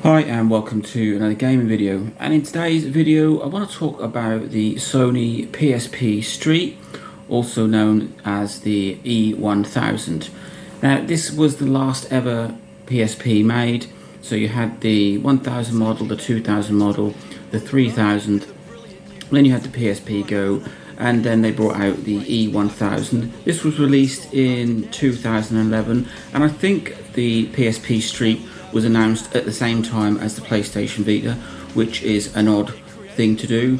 Hi and welcome to another gaming video, and in today's video I want to talk about the Sony PSP Street, also known as the E1000. Now this was the last ever PSP made, so you had the 1000 model, the 2000 model, the 3000, then you had the PSP Go, and then they brought out the E1000. This was released in 2011, and I think the PSP Street was announced at the same time as the PlayStation Vita, which is an odd thing to do.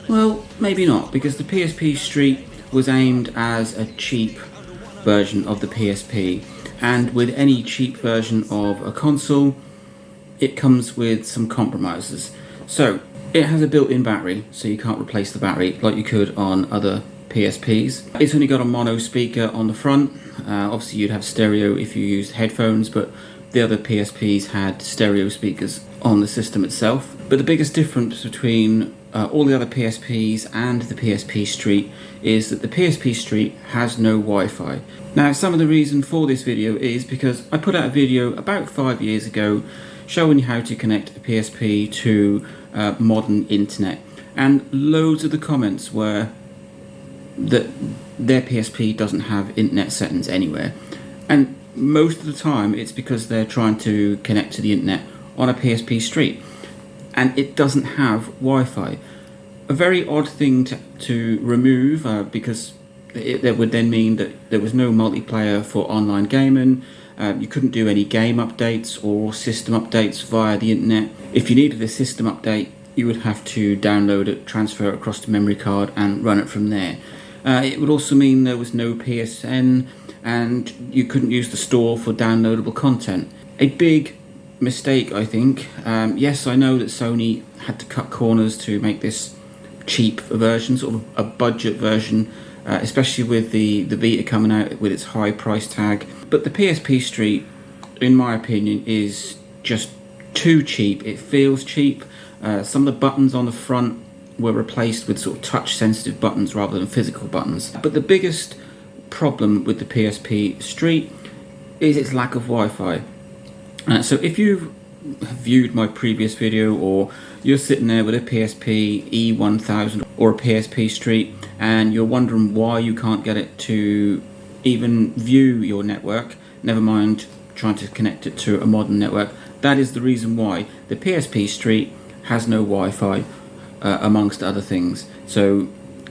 Well, maybe not, because the PSP Street was aimed as a cheap version of the PSP, and with any cheap version of a console, it comes with some compromises. So, it has a built-in battery, so you can't replace the battery like you could on other PSPs. It's only got a mono speaker on the front. Obviously you'd have stereo if you used headphones, but the other PSPs had stereo speakers on the system itself. But the biggest difference between all the other PSPs and the PSP Street is that the PSP Street has no Wi-Fi. Now, some of the reason for this video is because I put out a video about 5 years ago showing you how to connect a PSP to modern internet, and loads of the comments were that their PSP doesn't have internet settings anywhere, and most of the time it's because they're trying to connect to the internet on a PSP Street and it doesn't have Wi-Fi. A very odd thing to remove, because that would then mean that there was no multiplayer for online gaming. You couldn't do any game updates or system updates via the internet. If you needed a system update, you would have to download it, transfer it across the memory card and run it from there. It would also mean there was no PSN, and you couldn't use the store for downloadable content. A big mistake, I think. Yes, I know that Sony had to cut corners to make this cheap version, sort of a budget version, especially with the Vita coming out with its high price tag. But the PSP Street, in my opinion, is just too cheap. It feels cheap. Some of the buttons on the front were replaced with sort of touch sensitive buttons rather than physical buttons. But the biggest problem with the PSP Street is its lack of Wi-Fi. So if you've viewed my previous video, or you're sitting there with a PSP E1000 or a PSP Street and you're wondering why you can't get it to even view your network, never mind trying to connect it to a modern network, that is the reason why. The PSP Street has no Wi-Fi, amongst other things. So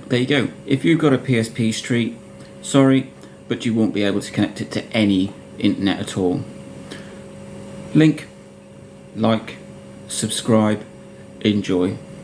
there you go. If you've got a PSP Street, sorry, but you won't be able to connect it to any internet at all. Link, like, subscribe, enjoy.